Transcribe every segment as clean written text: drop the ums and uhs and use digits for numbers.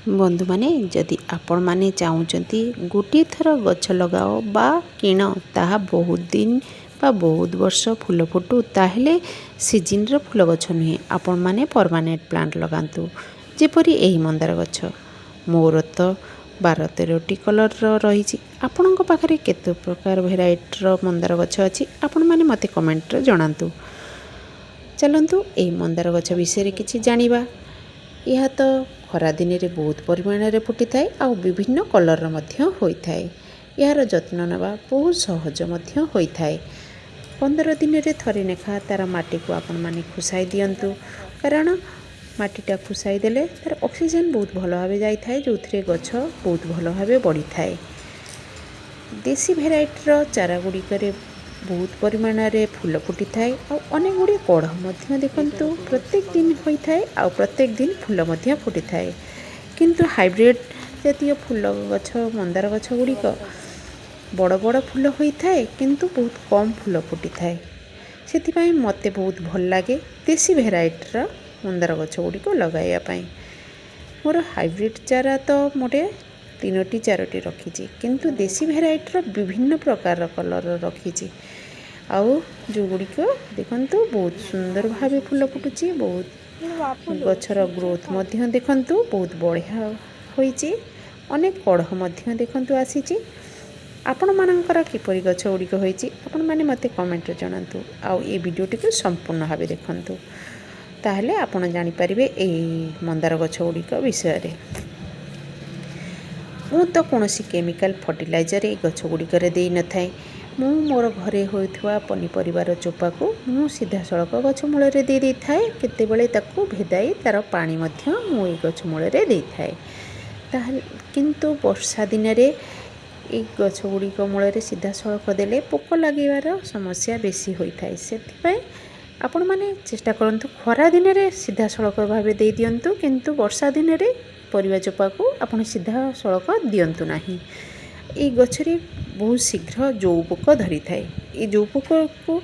बंधु माने जदि आपण माने चाहूचंती गोटे थर गछ लगाओ बा किण ताहा बहुत दिन बा बहुत वर्ष फूल फुटू ताहले सीजन रो फूल गछ नुहे आपण माने परमानेंट प्लांट लगांतु जेपरी एही मंदार गछ मोर तो 12-13टी कलर रही आपण पाखे केते प्रकार भेराइटी रो मंदार गछ अछि आपण माने मते कमेंट रे जणांतु। चलंतु एही मंदार गछ विषय किछि जानिबा। यह तो खरा दिन रे बहुत परिमाण रे फुटी थाए आउ विभिन्न कलर मध्य होई थाए। यार जत्न नेबा बहुत सहज मध्य होई थाए। 15 दिन रे थरे नेखा तार माटी को आपण माने खुसाई दियंतु कारण माटीटा खुसाई देले तार ऑक्सीजन बहुत भलो भाबे जाई थाए जोथरे गछ बहुत भलो भाबे बढ़ी थाए। देसी भेराइटी रो चारा गुडी करे बहुत परिमाण रे फूल फुटी थाए और अनेक गुडी कढ़ मध्य देखंतु प्रत्येक दिन होई थाए और प्रत्येक दिन फूल मध्य फुटी थाए। किंतु हाइब्रिड जातीय फूल गछ मंदार गछ गुडी बड़ बड़ फूल होई थाए किंतु बहुत कम फूल फुटी थाए। सेति पई मते बहुत भल लागे देसी भेराइटी रो मंदार गछ गुडी को लगाया पई। मोर हाइब्रिड चारा तो मोटे 3-4टी रखी किंतु देसी भेराइटी रो विभिन्न प्रकार कलर रखी आउ जो गुड़िक देखंतु बहुत सुंदर भावे फूल फुटुची बहुत गछर ग्रोथ मध्य देखंतु बहुत बढ़िया होईची अनेक कढ़ मध्य देखंतु आसीची। आपण मानकर किपरि गछ गुड़िक होईची आपण माने मते कमेंट रे जणांतु आउ ए वीडियोटी को संपूर्ण भावे देखंतु ताहले आपण जानि परिबे ए मंदार गछ गुड़िक विषय रे। मु तो कौनसी केमिकल फर्टिलाइजर ए गछ गुड़िक दे न थाए। मु मोर घरे होइथवा पनीपरिवार चोपा को मु सीधा सड़क गछ मूल रे दे दे थाए केतेबेले ताकू भेदाई तार पानी मध्य मु ए गछ मूल रे दे थाए। ताहले किंतु वर्षा दिन रे ए गछ गुड़िक मूल रे सीधा सड़क देले पोक लागिवार समस्या बेसी होई थाए। सेति पई आपण माने चेष्टा करंतु खरा दिन रे सीधा सड़क भाबे दे दियंतु किंतु वर्षा दिन रे परिवा चोपा को आपण सीधा सड़क दियंतु नाही। ए गछरे बहुत शीघ्र जो पोक धरी थाए। ए जो पोक को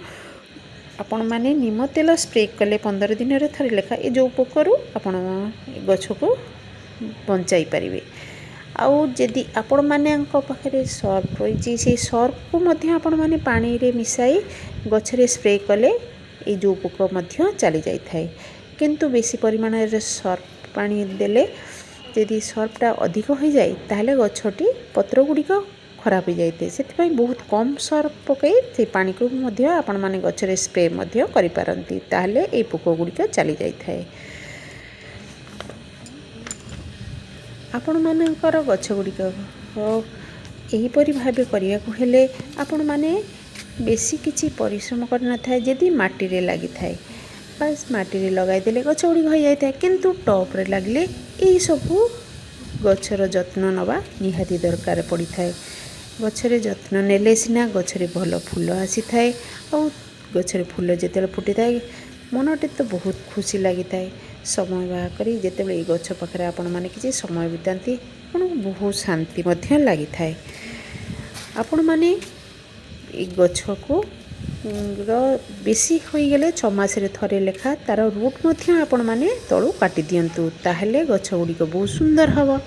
आपण माने निम तेल स्प्रे कले 15 दिन रे थरे लेखा ए जो पोकरू आपण गछ को बंचाई परिवे। आउ जदि आपण माने पाखे सर्फ रही से सर्फ को मध्य आपण माने पानी रे मिसाई गछरे स्प्रे कले ए जो पोक मध्य चली जाई थाए। किंतु बेसी परिमाण रे सर्फ पानी देले यदि सर्फटा अधिक हो जाए ताहले गछटी पत्र गुड़िक खराब हो जाए से बहुत कम सर्फ पकई से पानी को मध्य आपण माने गछरे स्प्रे मध्य करि पारंती ताहले ए पोक गुड़िक चली जाई थाए। आपण मानकर गछ गुड़िक एही परि भाबे करिया को हेले आपण माने बेसी किछि परिश्रम करना थाए। यदि माटी रे लागि थाए बस माटी रे लगाई देले गछ गुड़िक हो जाए किंतु टॉप रे लागले यही सबू गछर जत्न नवा निहाती दरकार पड़ी थाए। गछरे जत्न नेले सिना गछरे भल फूल आसी थाए और गछरे फूल जेतेले फुटी थाए मनटे तो बहुत खुशी लगी थाए। समय बाहा करी जेतेबेले ए गछ पाखरे आपण माने किछि समय बितांती आपन बहुत शांति मध्य लगी थाए। आपण माने ए गछ को बेसी होई गेले 6 मास रे थरे लेखा तार रूट मध्य आपण माने तळु काटी दियंतु ताहले गछ गुड़िक बहुत सुंदर हबो।